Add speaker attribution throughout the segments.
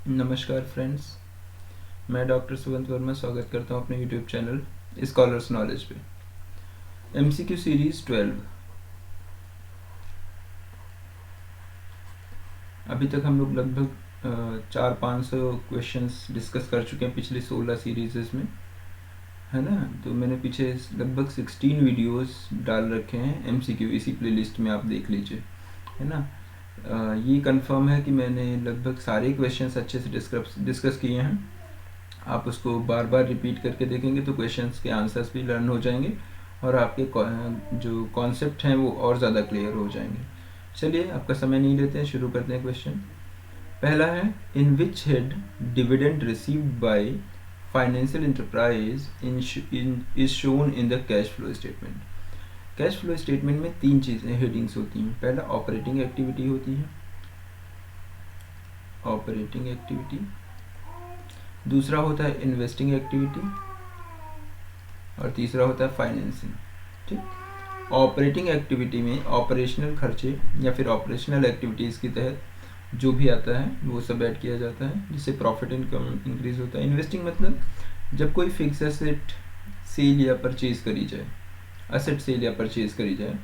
Speaker 1: नमस्कार फ्रेंड्स, मैं डॉक्टर सुवंत वर्मा स्वागत करता हूं अपने यूट्यूब चैनल स्कॉलर्स नॉलेज पे। MCQ series 12। अभी तक हम लोग लगभग 400-500 क्वेश्चंस डिस्कस कर चुके हैं पिछली 16 सीरीज़ में, है ना। तो मैंने पीछे लगभग 16 वीडियोस डाल रखे हैं एमसीक्यू, इसी प्लेलिस्ट में आप देख लीजिए, है ना। ये कंफर्म है कि मैंने लगभग सारे क्वेश्चंस अच्छे से डिस्कस किए हैं। आप उसको बार बार रिपीट करके देखेंगे तो क्वेश्चंस के आंसर्स भी लर्न हो जाएंगे और आपके जो कॉन्सेप्ट हैं वो और ज़्यादा क्लियर हो जाएंगे। चलिए, आपका समय नहीं लेते हैं, शुरू करते हैं। क्वेश्चन पहला है, in which head dividend received by financial enterprise is shown in the cash flow statement. Cash flow statement में 3 चीज़ें हेडिंग्स होती हैं। पहला ऑपरेटिंग एक्टिविटी होती है, ऑपरेटिंग एक्टिविटी। दूसरा होता है इन्वेस्टिंग एक्टिविटी और तीसरा होता है फाइनेंसिंग। ठीक। ऑपरेटिंग एक्टिविटी में ऑपरेशनल खर्चे या फिर ऑपरेशनल एक्टिविटीज़ के तहत जो भी आता है वो सब ऐड किया जाता है, जिससे प्रॉफिट इनकम इंक्रीज होता है। इन्वेस्टिंग मतलब जब कोई फिक्स एसेट सेल या परचेज करी जाए, एसेट सेल या परचेज करी जाए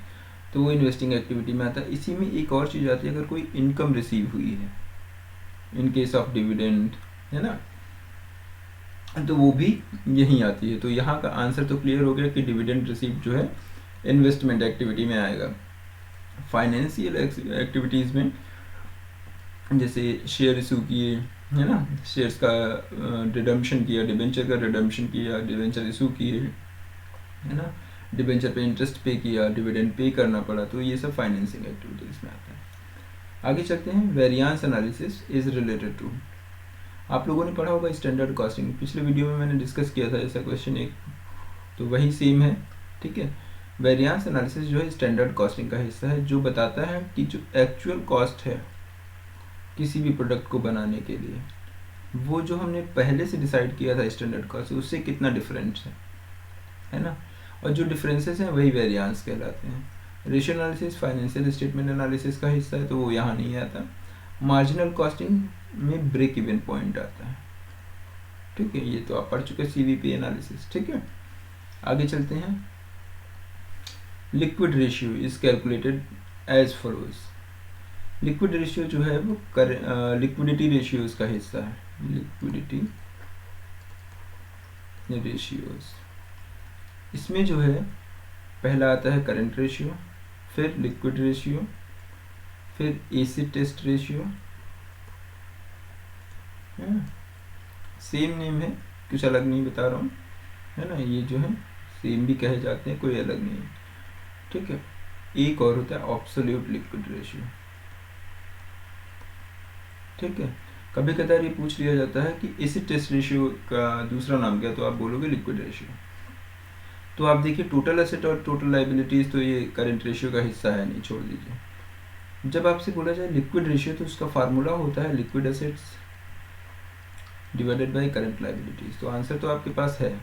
Speaker 1: तो वो इन्वेस्टिंग एक्टिविटी में आता है। इसी में एक और चीज़ आती है, अगर कोई इनकम रिसीव हुई है इन केस ऑफ डिविडेंड, है ना, तो वो भी यहीं आती है। तो यहाँ का आंसर तो क्लियर हो गया कि डिविडेंड रिसीव जो है इन्वेस्टमेंट एक्टिविटी में आएगा। फाइनेंशियल एक्टिविटीज़ में जैसे शेयर इशू किए, है ना, शेयर्स का रिडम्पशन किया, डिबेंचर का रिडम्पशन किया, डिबेंचर इशू किए, है ना, डिबेंचर पे इंटरेस्ट पे किया, डिविडेंड पे करना पड़ा, तो ये सब फाइनेंसिंग एक्टिविटीज़ में आता है। आगे चलते हैं, variance analysis is related to. आप लोगों ने पढ़ा होगा स्टैंडर्ड कॉस्टिंग, पिछले वीडियो में मैंने डिस्कस किया था ऐसा क्वेश्चन एक, तो वही सेम है। ठीक है। वेरिएंस एनालिसिस जो है स्टैंडर्ड कॉस्टिंग का हिस्सा है, जो बताता है कि जो एक्चुअल कॉस्ट है किसी भी प्रोडक्ट को बनाने के लिए, वो जो हमने पहले से डिसाइड किया था स्टैंडर्ड कॉस्ट, उससे कितना डिफरेंस है ना, और जो डिफरेंसेस हैं वही वेरिएंस कहलाते हैं। Ratio analysis financial statement analysis का हिस्सा है, तो वो यहाँ नहीं आता। मार्जिनल कॉस्टिंग में ब्रेक इवन पॉइंट आता है। ठीक है, ये तो आप पढ़ चुके सीवीपी एनालिसिस। ठीक है, आगे चलते हैं। Liquid ratio is calculated as follows. Liquid ratio जो है वो लिक्विडिटी रेशियोज का हिस्सा है। लिक्विडिटी रेशियोज, इसमें जो है पहला आता है करंट रेशियो, फिर लिक्विड रेशियो, फिर acid test ratio. Same name है, कुछ अलग नहीं बता रहा हूँ, है ना। ये जो है सेम भी कहे जाते हैं, कोई अलग नहीं है। ठीक है। एक और होता है एब्सोल्यूट लिक्विड रेशियो। ठीक है। कभी कदार ये पूछ लिया जाता है कि एसिड टेस्ट रेशियो का दूसरा नाम क्या, तो आप बोलोगे लिक्विड रेशियो। तो आप देखिए, टोटल एसेट और टोटल लाइबिलिटीज तो ये करंट रेशियो का हिस्सा है नहीं, छोड़ दीजिए। जब आपसे बोला जाए लिक्विड रेशियो, तो उसका फार्मूला होता है liquid assets divided by current liabilities. तो आंसर तो आपके पास है।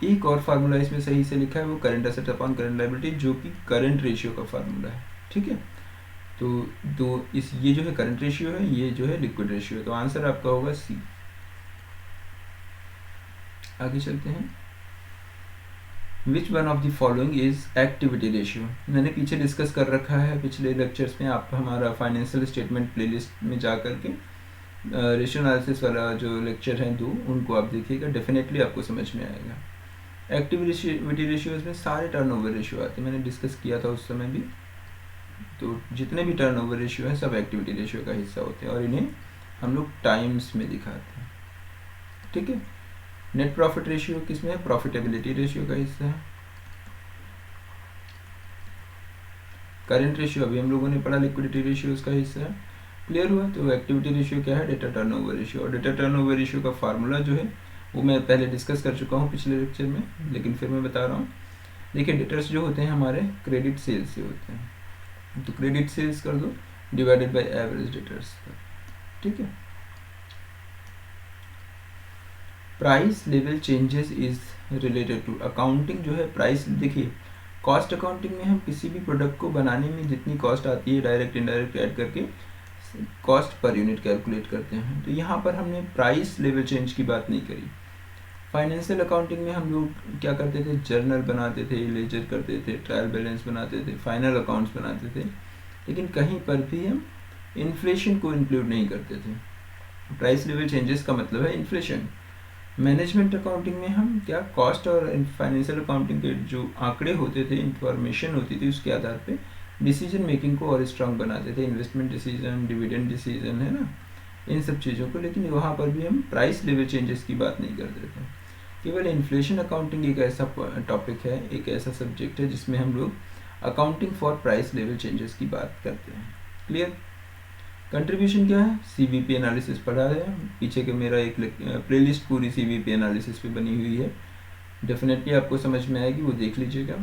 Speaker 1: एक और फार्मूला इसमें सही से लिखा है, वो current asset upon current liability, जो कि करंट रेशियो का फार्मूला है। ठीक है। तो ये जो है करंट रेशियो है, ये जो है लिक्विड रेशियो है, तो आंसर आपका होगा सी। आगे चलते हैं। Which one of the following is activity ratio. मैंने पीछे डिस्कस कर रखा है पिछले लेक्चर्स में, आप हमारा फाइनेंशियल स्टेटमेंट प्लेलिस्ट में जा करके रेशियो एनालिसिस वाला जो लेक्चर है 2, उनको आप देखिएगा, डेफिनेटली आपको समझ में आएगा। एक्टिविटी रेशियोज में सारे टर्नओवर रेशियो आते हैं, मैंने डिस्कस किया था उस समय भी। तो जितने भी टर्नओवर रेशियो हैं सब एक्टिविटी रेशियो का हिस्सा होते हैं, और इन्हें हम लोग टाइम्स में दिखाते हैं। ठीक है। नेट प्रॉफिट रेशियो किसमें है, प्रॉफिटेबिलिटी रेशियो का हिस्सा है। करंट रेशियो अभी हम लोगों ने पढ़ा, लिक्विडिटी रेशियो उसका हिस्सा है। क्लियर हुआ। तो एक्टिविटी रेशियो क्या है, डेटा टर्नओवर रेशियो। और डेटा टर्नओवर रेशियो का फार्मूला जो है वो मैं पहले डिस्कस कर चुका हूँ पिछले लेक्चर में, लेकिन फिर मैं बता रहा हूँ। देखिए, डेटर्स जो होते हैं हमारे क्रेडिट सेल्स से होते हैं, तो क्रेडिट सेल्स कर दो डिवाइडेड बाय एवरेज डेटर्स। ठीक है। Price level changes is related to accounting जो है प्राइस। देखिए, कॉस्ट अकाउंटिंग में हम किसी भी प्रोडक्ट को बनाने में जितनी कॉस्ट आती है डायरेक्ट इनडायरेक्ट ऐड करके कॉस्ट पर यूनिट कैलकुलेट करते हैं। तो यहाँ पर हमने प्राइस लेवल चेंज की बात नहीं करी। फाइनेंशियल अकाउंटिंग में हम लोग क्या करते थे, जर्नल बनाते थे, लेजर करते थे, ट्रायल बैलेंस बनाते थे, फाइनल अकाउंट्स बनाते थे, लेकिन कहीं पर भी हम इन्फ्लेशन को इंक्लूड नहीं करते थे। प्राइस लेवल चेंजेस का मतलब है इन्फ्लेशन। मैनेजमेंट अकाउंटिंग में हम क्या कॉस्ट और फाइनेंशियल अकाउंटिंग के जो आंकड़े होते थे, इंफॉर्मेशन होती थी, उसके आधार पे डिसीजन मेकिंग को और स्ट्रांग बनाते थे, इन्वेस्टमेंट डिसीजन, डिविडेंड डिसीजन, है ना, इन सब चीज़ों को। लेकिन वहाँ पर भी हम प्राइस लेवल चेंजेस की बात नहीं करते थे। केवल इन्फ्लेशन अकाउंटिंग एक ऐसा टॉपिक है, एक ऐसा सब्जेक्ट है जिसमें हम लोग accounting for price level changes की बात करते हैं। क्लियर? कंट्रीब्यूशन क्या है, सीवीपी एनालिसिस पढ़ा है, पीछे के मेरा एक प्लेलिस्ट पूरी सीवीपी एनालिसिस पे बनी हुई है, डेफिनेटली आपको समझ में आएगी, वो देख लीजिएगा।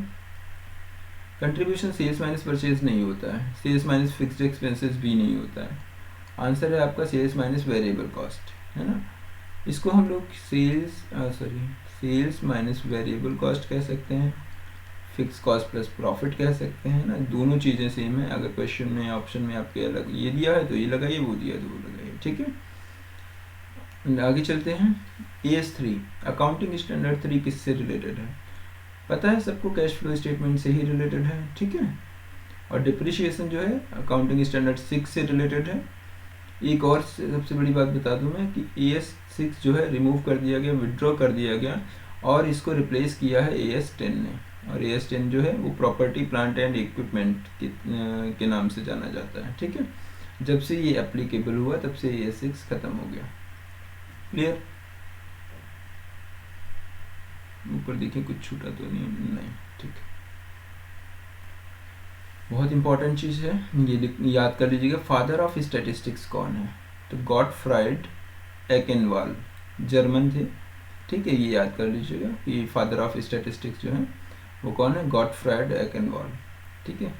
Speaker 1: कंट्रीब्यूशन सेल्स माइनस परचेज नहीं होता है, सेल्स माइनस फिक्स्ड एक्सपेंसेस भी नहीं होता है। आंसर है आपका सेल्स माइनस वेरिएबल कॉस्ट, है ना। इसको हम लोग सेल्स माइनस वेरिएबल कॉस्ट कह सकते हैं, फिक्स कॉस्ट प्लस प्रॉफिट कह सकते हैं ना, दोनों चीज़ें सेम है। अगर क्वेश्चन में ऑप्शन में आपके अलग ये दिया है तो ये लगाइए, वो दिया है तो वो लगाइए, ठीक है। आगे चलते हैं। AS3 अकाउंटिंग स्टैंडर्ड 3 किससे रिलेटेड है, पता है सबको, कैश फ्लो स्टेटमेंट से ही रिलेटेड है, ठीक है। और डिप्रिशिएशन जो है अकाउंटिंग स्टैंडर्ड 6 से रिलेटेड है। एक और सबसे बड़ी बात बता दूं मैं कि AS6 जो है रिमूव कर दिया गया, विड्रॉ कर दिया गया, और इसको रिप्लेस किया है AS10 ने। और AS10 जो है वो प्रॉपर्टी प्लांट एंड इक्विपमेंट के नाम से जाना जाता है, ठीक है। जब से ये एप्लीकेबल हुआ तब से AS6 खत्म हो गया। क्लियर? ऊपर देखिए कुछ छूटा तो नहीं, ठीक है। बहुत इंपॉर्टेंट चीज़ है, ये याद कर लीजिएगा। फादर ऑफ स्टैटिस्टिक्स कौन है, तो गॉटफ्राइड एकेनवाल, जर्मन थे, ठीक है। ये याद कर लीजिएगा कि फादर ऑफ स्टैटिस्टिक्स जो है वो कौन है, गॉटफ्राइड एकेनवाल, ठीक है।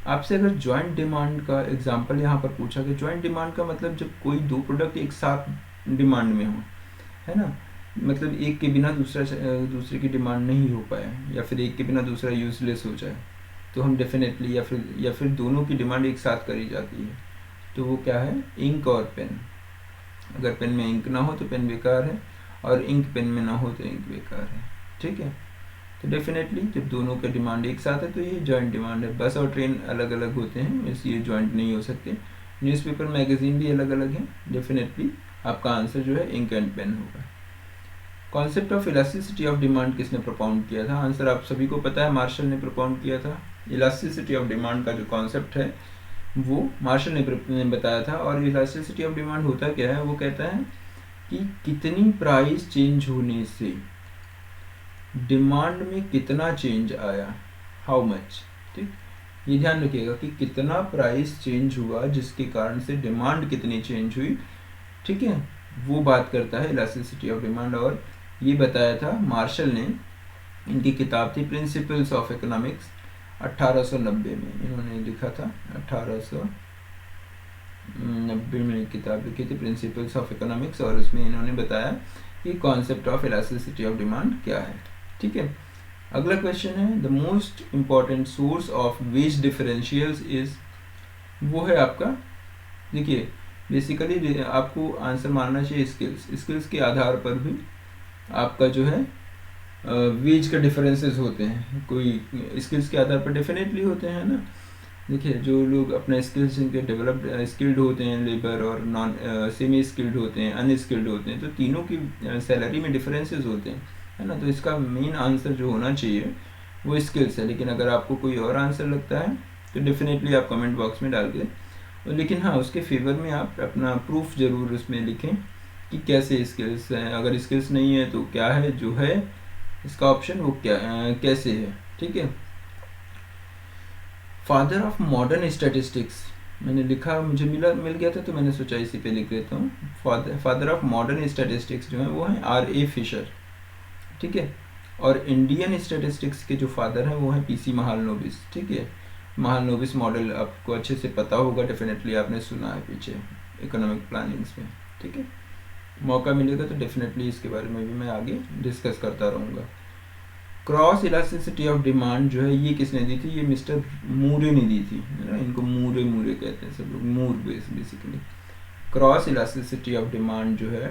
Speaker 1: आपसे अगर जॉइंट डिमांड का एग्जांपल यहाँ पर पूछा कि जॉइंट डिमांड का मतलब जब कोई दो प्रोडक्ट एक साथ डिमांड में हो, है ना, मतलब एक के बिना दूसरे की डिमांड नहीं हो पाए, या फिर एक के बिना दूसरा यूजलेस हो जाए, तो हम डेफिनेटली या फिर दोनों की डिमांड एक साथ करी जाती है, तो वो क्या है, इंक और पेन। अगर पेन में इंक ना हो तो पेन बेकार है, और इंक पेन में ना हो तो इंक बेकार है, ठीक है। तो डेफिनेटली जब दोनों का डिमांड एक साथ है तो ये जॉइंट डिमांड है। बस और ट्रेन अलग अलग होते हैं, इसलिए जॉइंट नहीं हो सकते। न्यूज़पेपर मैगजीन भी अलग अलग हैं, डेफिनेटली आपका आंसर जो है इंक एंड पेन होगा। Concept of elasticity of demand किसने प्रोपाउंड किया था, आंसर आप सभी को पता है, मार्शल ने प्रोपाउंड किया था। इलास्टिसिटी ऑफ डिमांड का जो कॉन्सेप्ट है वो मार्शल ने बताया था। और इलास्टिसिटी ऑफ डिमांड होता क्या है, वो कहता है कि कितनी प्राइस चेंज होने से डिमांड में कितना चेंज आया, हाउ मच, ठीक। ये ध्यान रखिएगा कि कितना प्राइस चेंज हुआ जिसके कारण से डिमांड कितनी चेंज हुई, ठीक है, वो बात करता है इलास्टिसिटी ऑफ डिमांड। और ये बताया था मार्शल ने, इनकी किताब थी प्रिंसिपल्स ऑफ इकोनॉमिक्स, 1890 में इन्होंने लिखा था, 1890 में किताब लिखी थी प्रिंसिपल्स ऑफ इकोनॉमिक्स, और उसमें इन्होंने बताया कि concept of elasticity of demand क्या है, ठीक है। अगला क्वेश्चन है, the most important source of ways differentials is, वो है आपका, देखिए बेसिकली आपको आंसर मानना चाहिए स्किल्स के आधार पर भी आपका जो है वेज का डिफरेंसेस होते हैं, कोई स्किल्स के आधार पर डेफिनेटली होते हैं ना। देखिए जो लोग अपने स्किल्स जिनके डेवलप्ड स्किल्ड होते हैं, लेबर और नॉन सेमी स्किल्ड होते हैं, अनस्किल्ड होते हैं, तो तीनों की सैलरी में डिफरेंसेस होते हैं, है ना। तो इसका मेन आंसर जो होना चाहिए वो स्किल्स है। लेकिन अगर आपको कोई और आंसर लगता है तो डेफिनेटली आप कमेंट बॉक्स में डाल के, लेकिन हाँ उसके फेवर में आप अपना प्रूफ ज़रूर उसमें लिखें कि कैसे स्किल्स हैं। अगर स्किल्स नहीं है तो क्या है जो है इसका ऑप्शन, वो क्या कैसे है, ठीक है। फादर ऑफ मॉडर्न स्टैटिस्टिक्स मैंने लिखा, मुझे मिल गया था तो मैंने सोचा इसी पे लिख लेता हूँ। फादर ऑफ मॉडर्न स्टैटिस्टिक्स जो है वो है R.A. फिशर, ठीक है। और इंडियन स्टैटिस्टिक्स के जो फादर हैं वो हैं P.C. महालनोबिस, ठीक है। महालनोबिस मॉडल आपको अच्छे से पता होगा, डेफिनेटली आपने सुना है पीछे इकोनॉमिक प्लानिंग्स में, ठीक है। मौका मिलेगा तो डेफिनेटली इसके बारे में भी मैं आगे डिस्कस करता रहूँगा। क्रॉस इलास्टिसिटी ऑफ डिमांड जो है ये किसने दी थी, ये मिस्टर मूरे ने दी थी, है ना, इनको मूरे मूरे कहते हैं सब लोग, मूर basically. Cross elasticity of demand जो है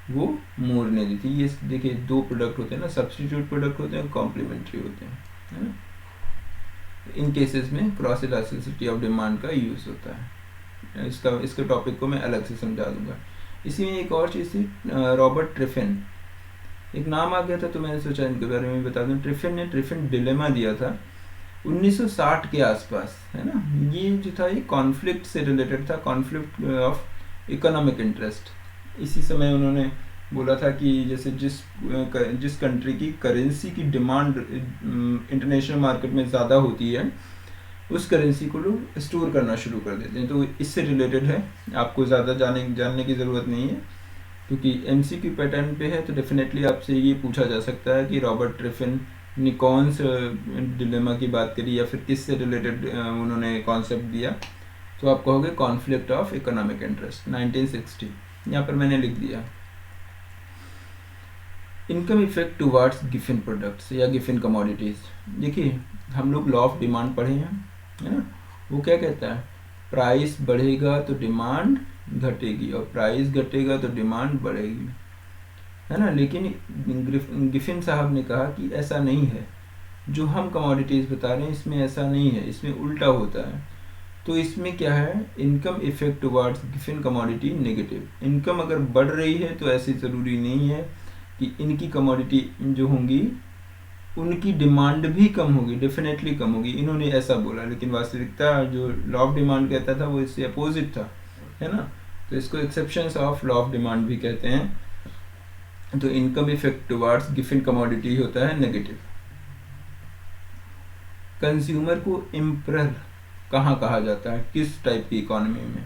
Speaker 1: वो मूर ने दी थी। ये देखिए दो प्रोडक्ट होते हैं ना, सब्स्टिट्यूट प्रोडक्ट होते हैं, कॉम्प्लीमेंट्री होते हैं, है ना। इन केसेस में क्रॉस इलास्टिसिटी ऑफ डिमांड का यूज़ होता है। इसके टॉपिक को मैं अलग से समझा दूंगा। इसी में एक और चीज़ थी, रॉबर्ट ट्रिफिन, एक नाम आ गया था तो मैंने सोचा इनके बारे में बता दूं। ट्रिफिन ने ट्रिफिन डिलेमा दिया था 1960 के आसपास, है ना। ये जो था ये कॉन्फ्लिक्ट से रिलेटेड था, कॉन्फ्लिक्ट ऑफ इकोनॉमिक इंटरेस्ट। इसी समय उन्होंने बोला था कि जैसे जिस कंट्री की करेंसी की डिमांड इंटरनेशनल मार्केट में ज़्यादा होती है उस करेंसी को लोग स्टोर करना शुरू कर देते हैं। तो इससे रिलेटेड है, आपको ज़्यादा जानने की ज़रूरत नहीं है क्योंकि एमसीक्यू पैटर्न पे है, तो डेफिनेटली आपसे ये पूछा जा सकता है कि रॉबर्ट ट्रिफिन ने कौन से डिलेमा की बात करी या फिर किस से रिलेटेड उन्होंने कॉन्सेप्ट दिया। तो आप कहोगे कॉन्फ्लिक्ट ऑफ इकोनॉमिक इंटरेस्ट 1960, यहाँ पर मैंने लिख दिया। Income effect towards Giffen products या गिफिन कमोडिटीज। देखिए हम लोग लॉ ऑफ डिमांड पढ़े हैं, है ना। वो क्या कहता है, प्राइस बढ़ेगा तो डिमांड घटेगी और प्राइस घटेगा तो डिमांड बढ़ेगी, है ना। लेकिन गिफिन साहब ने कहा कि ऐसा नहीं है, जो हम कमोडिटीज़ बता रहे हैं इसमें ऐसा नहीं है, इसमें उल्टा होता है। तो इसमें क्या है, income effect towards Giffen commodity negative. Income अगर बढ़ रही है तो ऐसी ज़रूरी नहीं है कि इनकी कमोडिटी जो होंगी उनकी डिमांड भी कम होगी, डेफिनेटली कम होगी, इन्होंने ऐसा बोला। लेकिन वास्तविकता जो लॉ ऑफ डिमांड कहता था वो इससे अपोजिट था, है ना। तो इसको exceptions of law of demand भी कहते हैं। तो income effect towards Giffen commodity होता है नेगेटिव। कंज्यूमर को एम्परर कहाँ कहा जाता है, किस टाइप की इकोनॉमी में।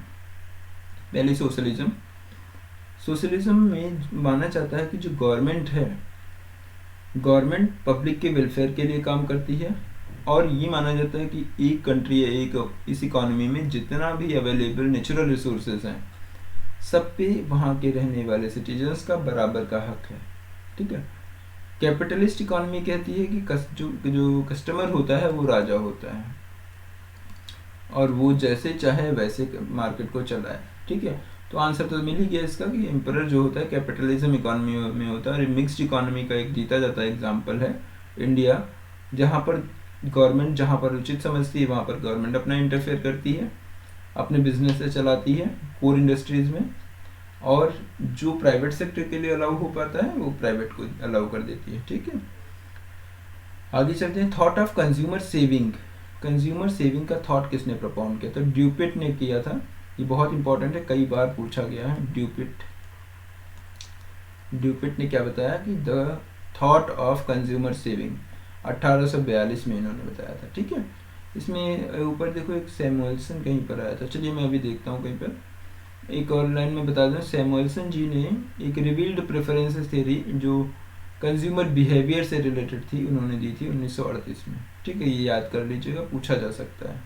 Speaker 1: पहले सोशलिज्म। सोशलिज्म में माना जाता है कि जो गवर्नमेंट है, गवर्नमेंट पब्लिक के वेलफेयर के लिए काम करती है और ये माना जाता है कि एक कंट्री है, एक इस इकोनॉमी में जितना भी अवेलेबल नेचुरल रिसोर्सेज हैं सब पे वहाँ के रहने वाले सिटीजन्स का बराबर का हक है, ठीक है। कैपिटलिस्ट इकोनॉमी कहती है कि जो कस्टमर होता है वो राजा होता है और वो जैसे चाहे वैसे मार्केट को चलाए, ठीक है। तो आंसर तो मिल ही गया इसका कि एम्परर जो होता है कैपिटलिज्म इकोनॉमी में होता है। और मिक्स्ड इकोनॉमी का एक जीता जाता एग्जांपल है इंडिया, जहाँ पर गवर्नमेंट जहाँ पर उचित समझती है वहाँ पर गवर्नमेंट अपना इंटरफेयर करती है, अपने बिजनेस से चलाती है कोर इंडस्ट्रीज में, और जो प्राइवेट सेक्टर के लिए अलाउ हो पाता है वो प्राइवेट को अलाउ कर देती है, ठीक है। आगे चलते हैं, thought of consumer saving. Consumer saving का थॉट किसने प्रपोन किया? तो ड्यूपिट ने किया था। ये बहुत इंपॉर्टेंट है, कई बार पूछा गया है। ड्यूपिट ने क्या बताया कि the thought of consumer saving 1842 में इन्होंने बताया था, ठीक है। इसमें ऊपर देखो एक सैमुएल्सन कहीं पर आया था, चलिए मैं अभी देखता हूँ कहीं पर। एक और लाइन में बता दूं, सैमुएल्सन जी ने एक रिवील्ड प्रेफरेंसेस थ्योरी जो कंज्यूमर बिहेवियर से रिलेटेड थी उन्होंने दी थी 1938 में, ठीक है। ये याद कर लीजिएगा, पूछा जा सकता है।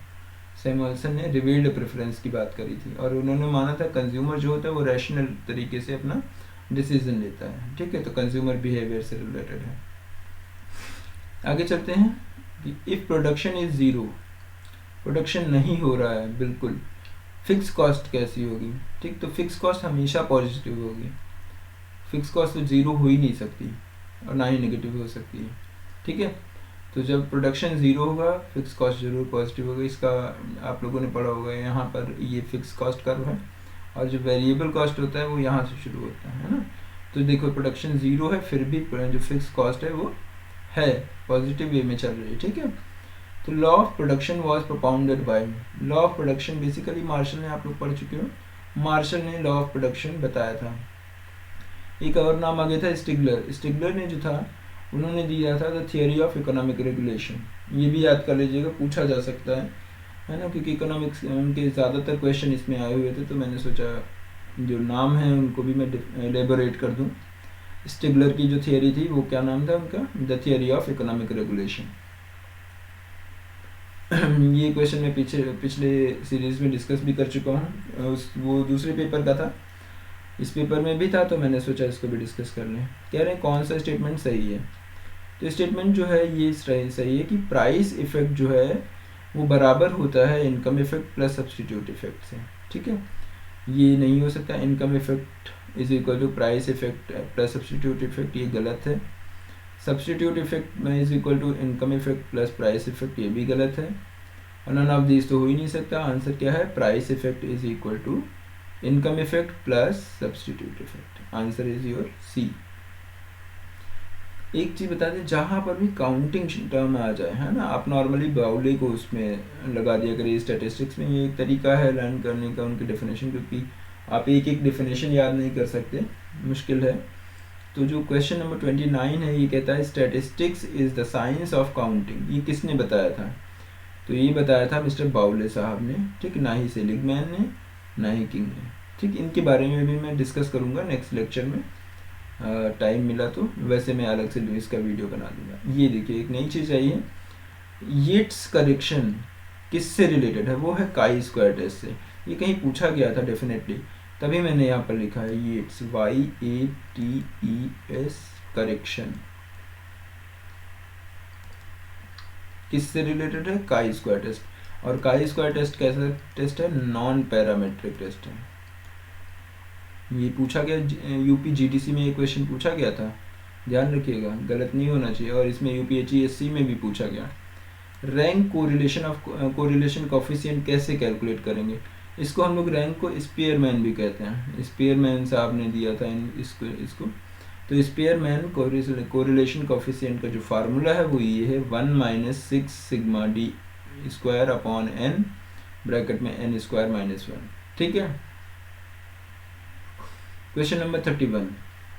Speaker 1: सैमुएल्सन ने रिवील्ड प्रेफरेंस की बात करी थी और उन्होंने माना था कंज्यूमर जो होता है वो रैशनल तरीके से अपना डिसीजन लेता है, ठीक है। तो कंज्यूमर बिहेवियर से रिलेटेड है। आगे चलते हैं कि if production is zero, production नहीं हो रहा है बिल्कुल, फिक्स कॉस्ट कैसी होगी, ठीक। तो फिक्स कॉस्ट हमेशा पॉजिटिव होगी, फिक्स कॉस्ट तो ज़ीरो हो ही नहीं सकती और ना ही नेगेटिव हो सकती है, ठीक है। तो जब प्रोडक्शन ज़ीरो होगा फिक्स कॉस्ट जरूर पॉजिटिव होगा। इसका आप लोगों ने पढ़ा होगा, यहाँ पर ये फिक्स कॉस्ट कर्व है और जो वेरिएबल कॉस्ट होता है वो यहाँ से शुरू होता है ना। तो देखो प्रोडक्शन ज़ीरो है फिर भी जो फिक्स कॉस्ट है वो है पॉजिटिव वे में चल रही है, ठीक है। तो law of production was propounded by, law of production basically Marshall ने, आप लोग पढ़ चुके हो, मार्शल ने लॉ ऑफ प्रोडक्शन बताया था। एक और नाम आ गया था स्टिगलर। स्टिगलर ने जो था उन्होंने दिया था the theory of economic regulation. ये भी याद कर लीजिएगा, पूछा जा सकता है ना, क्योंकि इकोनॉमिक्स उनके ज़्यादातर क्वेश्चन इसमें आए हुए थे, तो मैंने सोचा जो नाम है उनको भी मैं एलेबोरेट कर दूं। स्टिगलर की जो थियोरी थी वो क्या नाम था उनका, the theory of economic regulation. ये क्वेश्चन मैं पिछले सीरीज में डिस्कस भी कर चुका हूँ, वो दूसरे पेपर का था, इस पेपर में भी था, तो मैंने सोचा इसको भी डिस्कस कर लें। कह रहे हैं कौन सा स्टेटमेंट सही है। तो स्टेटमेंट जो है ये सही है कि प्राइस इफेक्ट जो है वो बराबर होता है income effect plus substitute effect से, ठीक है। ये नहीं हो सकता income effect is equal to price effect plus substitute effect, ये गलत है। सब्स्टिट्यूट इफेक्ट में is equal to income effect plus price effect, ये भी गलत है। और नन ऑफ दिस तो हो ही नहीं सकता। आंसर क्या है, price effect is equal to income effect plus substitute effect. Answer is your C. एक चीज बता दें, जहां पर भी काउंटिंग टर्म आ जाए, है ना, आप नॉर्मली बाउले को उसमें लगा दिया करिए। स्टैटिस्टिक्स में ये एक तरीका है लर्न करने का उनकी डेफिनेशन, क्योंकि आप एक एक डेफिनेशन याद नहीं कर सकते, मुश्किल है। तो जो क्वेश्चन नंबर 29 है ये कहता है statistics is the science of counting. ये किसने बताया था? तो ये बताया था मिस्टर बाउले साहब ने, ठीक, ना ही सेलिगमैन ने ना ही किंग ने, ठीक। इनके बारे में भी मैं डिस्कस करूंगा नेक्स्ट लेक्चर में, टाइम मिला तो। वैसे मैं अलग से लुईस का वीडियो बना दूंगा। ये देखिए एक नई चीज़ आई है, येट्स करेक्शन किससे रिलेटेड है? वो है काई स्क्वायर टेस्ट से। ये कहीं पूछा गया था डेफिनेटली, तभी मैंने यहाँ पर लिखा है येट्स, YATES करेक्शन किससे रिलेटेड है? Chi square test. और काई स्क्वायर टेस्ट कैसा टेस्ट है? नॉन पैरामेट्रिक टेस्ट है। ये पूछा गया यूपी GDC में, ये क्वेश्चन पूछा गया था, ध्यान रखिएगा, गलत नहीं होना चाहिए। और इसमें UPHESC में भी पूछा गया। रैंक कोरिलेशन कॉफिशिएंट कैसे कैलकुलेट करेंगे? इसको हम लोग रैंक को स्पेयरमैन भी कहते हैं। स्पेयरमैन साहब ने दिया था इसको। तो स्पेयरमैन कोरिलेशन कॉफिशिएंट का जो फार्मूला है वो ये है 1 - 6 sigma D square upon n bracket में n स्क्वायर -1, ठीक है। Question number 31,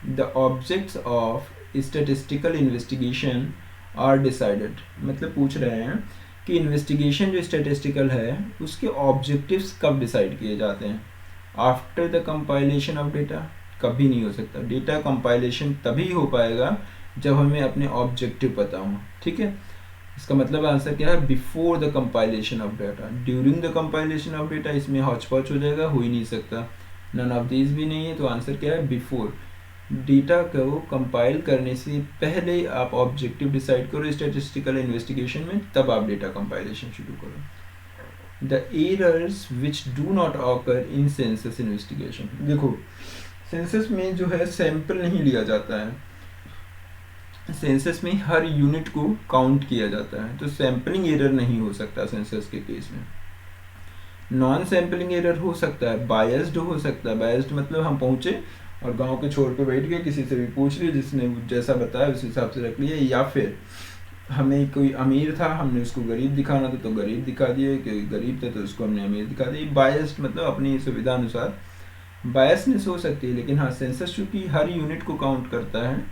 Speaker 1: the objects of statistical investigation are decided. मतलब पूछ रहे हैं कि इन्वेस्टिगेशन जो स्टैटिस्टिकल है उसके ऑब्जेक्टिव्स कब डिसाइड किए जाते हैं? After the compilation of data? कभी नहीं हो सकता। डेटा कंपाइलेशन तभी हो पाएगा जब हमें अपने ऑब्जेक्टिव पता हो, ठीक है। इसका मतलब आंसर क्या है? Before the compilation of data. During the compilation of data इसमें हौच पौच हो जाएगा, हो ही नहीं सकता। नन ऑफ दीज भी नहीं है, तो आंसर क्या है? बिफोर। डेटा को कंपाइल करने से पहले आप ऑब्जेक्टिव डिसाइड करो स्टैटिस्टिकल इन्वेस्टिगेशन में, तब आप डेटा कंपाइलेशन शुरू करो। The errors which do not occur in census investigation. देखो सेंसस में जो है सैंपल नहीं लिया जाता है, सेंसस में हर यूनिट को काउंट किया जाता है, तो सैंपलिंग एरर नहीं हो सकता सेंसस के केस में। नॉन सैंपलिंग एरर हो सकता है, बायस्ड हो सकता है। बायस्ड मतलब हम पहुंचे और गांव के छोर पे बैठ गए, किसी से भी पूछ लिए, जिसने जैसा बताया उस हिसाब से रख लिया। या फिर हमें कोई अमीर था, हमने उसको गरीब दिखाना था तो गरीब दिखा दिए, कोई गरीब था तो उसको हमने अमीर दिखा दिया। बायस्ड मतलब अपनी सुविधा अनुसार बायसनेस हो सकती है। लेकिन हाँ, सेंसस चूँकि हर यूनिट को काउंट करता है,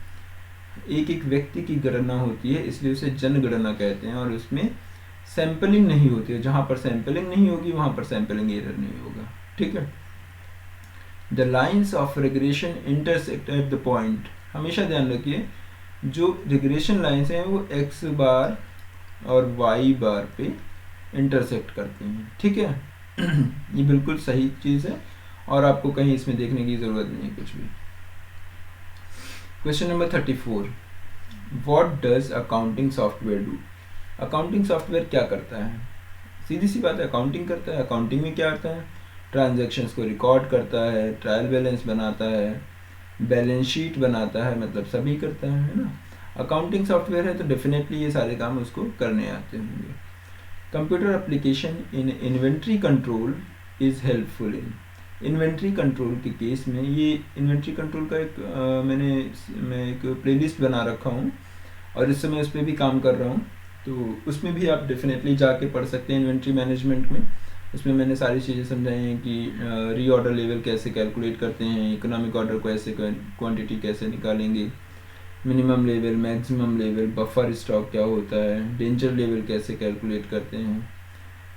Speaker 1: एक एक व्यक्ति की गणना होती है, इसलिए उसे जनगणना कहते हैं। और उसमें सैंपलिंग नहीं होती है। जहाँ पर सैंपलिंग नहीं होगी वहाँ पर सैंपलिंग एरर नहीं होगा, ठीक है। The lines of regression intersect at the point. हमेशा ध्यान रखिए जो रिग्रेशन लाइन्स हैं वो x बार और y बार पे इंटरसेक्ट करती हैं, ठीक है। ये बिल्कुल सही चीज़ है और आपको कहीं इसमें देखने की ज़रूरत नहीं है कुछ भी। Question number 34, what does accounting software do? Accounting software क्या करता है? सीधी सी बात है, अकाउंटिंग करता है। अकाउंटिंग में क्या आता है? ट्रांजैक्शंस को रिकॉर्ड करता है, ट्रायल बैलेंस बनाता है, बैलेंस शीट बनाता है, मतलब सभी करता है ना। अकाउंटिंग सॉफ्टवेयर है तो डेफिनेटली ये सारे काम उसको करने आते होंगे। Computer application in inventory control is helpful in. Inventory control के केस में, ये इन्वेंट्री कंट्रोल का एक मैं एक प्लेलिस्ट बना रखा हूँ और इस समय उस पर भी काम कर रहा हूँ, तो उसमें भी आप डेफिनेटली जाके पढ़ सकते हैं। इन्वेंट्री मैनेजमेंट में उसमें मैंने सारी चीज़ें समझाई हैं कि रीऑर्डर लेवल कैसे कैलकुलेट करते हैं, इकोनॉमिक ऑर्डर को ऐसे क्वांटिटी कैसे निकालेंगे, minimum level, maximum level, buffer stock क्या होता है, डेंजर लेवल कैसे कैलकुलेट करते हैं,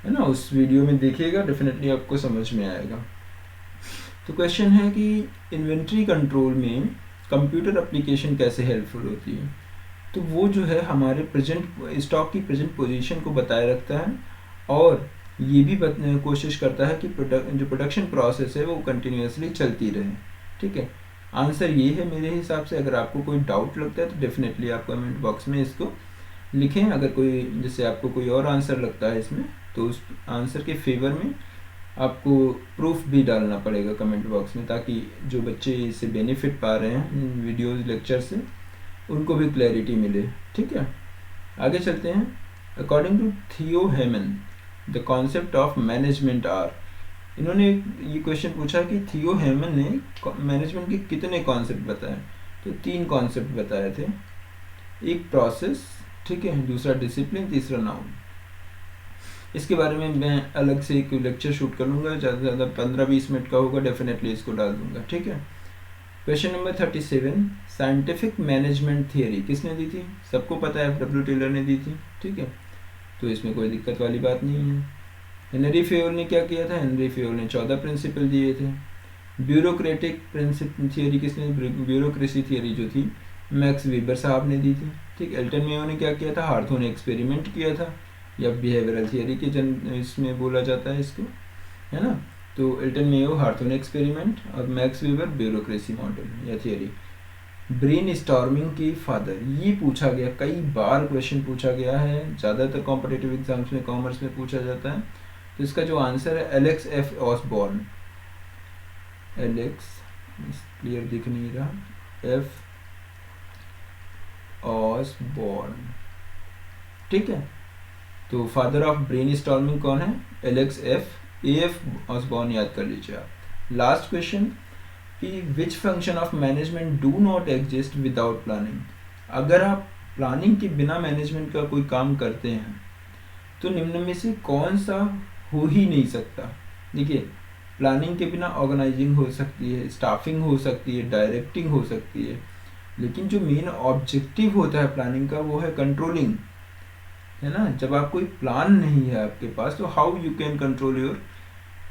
Speaker 1: है ना। उस वीडियो में देखिएगा, डेफिनेटली आपको समझ में आएगा। तो क्वेश्चन है कि इन्वेंट्री कंट्रोल में कंप्यूटर एप्लीकेशन कैसे हेल्पफुल होती है? तो वो जो है हमारे प्रेजेंट स्टॉक की प्रेजेंट पोजीशन को बताए रखता है और ये भी कोशिश करता है कि जो प्रोडक्शन प्रोसेस है वो कंटिन्यूसली चलती रहे, ठीक है। आंसर ये है मेरे हिसाब से। अगर आपको कोई डाउट लगता है तो डेफिनेटली आप कमेंट बॉक्स में इसको लिखें। अगर कोई जैसे आपको कोई और आंसर लगता है इसमें, तो उस आंसर के फेवर में आपको प्रूफ भी डालना पड़ेगा कमेंट बॉक्स में, ताकि जो बच्चे इससे बेनिफिट पा रहे हैं इन वीडियोज़ लेक्चर से उनको भी क्लैरिटी मिले। ठीक है, आगे चलते हैं। According to Theo Haimann the concept of management are. इन्होंने ये क्वेश्चन पूछा कि थियो हेमन ने मैनेजमेंट के कितने कॉन्सेप्ट बताए, तो 3 कॉन्सेप्ट बताए थे। एक प्रोसेस, ठीक है, दूसरा डिसिप्लिन, तीसरा नाउन। इसके बारे में मैं अलग से एक लेक्चर शूट कर लूँगा, ज़्यादा से ज़्यादा 15-20 मिनट का होगा, डेफिनेटली इसको डाल दूंगा। ठीक है, question number 37, scientific management theory किसने दी थी? सबको पता है, डब्ल्यू टेलर ने दी थी। ठीक है, तो इसमें कोई दिक्कत वाली बात नहीं है। हेनरी फेयोल ने क्या किया था? हेनरी फेयोल ने 14 प्रिंसिपल दिए थे। ब्यूरोक्रेटिक प्रिंसिपल थियरी किसने? ब्यूरोक्रेसी थियरी जो थी मैक्स वीबर साहब ने दी थी। ठीक, एल्टन मेयो ने क्या किया था? हार्थो ने एक्सपेरिमेंट किया था, या बिहेवियरल थियरी के इसमें बोला जाता है इसको, है ना। तो एल्टन मेयो, हार्थो ने एक्सपेरिमेंट, और मैक्स वीबर ब्यूरोक्रेसी मॉडल या थियरी। ब्रेन स्टॉर्मिंग की फादर, ये पूछा गया, कई बार क्वेश्चन पूछा गया है, ज़्यादातर कॉम्पिटिटिव एग्जाम्स में कॉमर्स में पूछा जाता है। तो इसका जो आंसर है Alex F Osborn. Alex, clear दिख नहीं रहा, एफ ऑसबॉर्न। ठीक है, तो फादर ऑफ ब्रेन स्टॉर्मिंग कौन है? एलेक्स एफ ऑसबॉर्न, याद कर लीजिए आप। लास्ट क्वेश्चन कि which function of management do not exist without planning. अगर आप प्लानिंग के बिना मैनेजमेंट का कोई काम करते हैं तो निम्न में से कौन सा हो ही नहीं सकता। देखिए, प्लानिंग के बिना ऑर्गेनाइजिंग हो सकती है, स्टाफिंग हो सकती है, डायरेक्टिंग हो सकती है, लेकिन जो मेन ऑब्जेक्टिव होता है प्लानिंग का वो है कंट्रोलिंग, है ना। जब आप कोई प्लान नहीं है आपके पास, तो how you can control your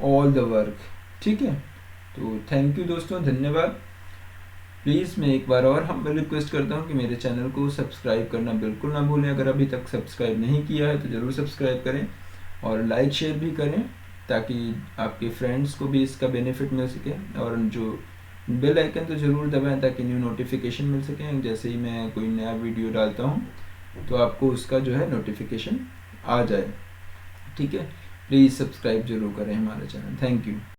Speaker 1: all the work. ठीक है, तो थैंक यू दोस्तों, धन्यवाद। प्लीज़ मैं एक बार और हम रिक्वेस्ट करता हूँ कि मेरे चैनल को सब्सक्राइब करना बिल्कुल ना भूलें। अगर अभी तक सब्सक्राइब नहीं किया है तो ज़रूर सब्सक्राइब करें, और लाइक शेयर भी करें, ताकि आपके फ्रेंड्स को भी इसका बेनिफिट मिल सके। और जो बेल आइकन तो ज़रूर दबाएं ताकि न्यू नोटिफिकेशन मिल सके। जैसे ही मैं कोई नया वीडियो डालता हूँ तो आपको उसका जो है नोटिफिकेशन आ जाए। ठीक है, प्लीज़ सब्सक्राइब जरूर करें हमारा चैनल। Thank you.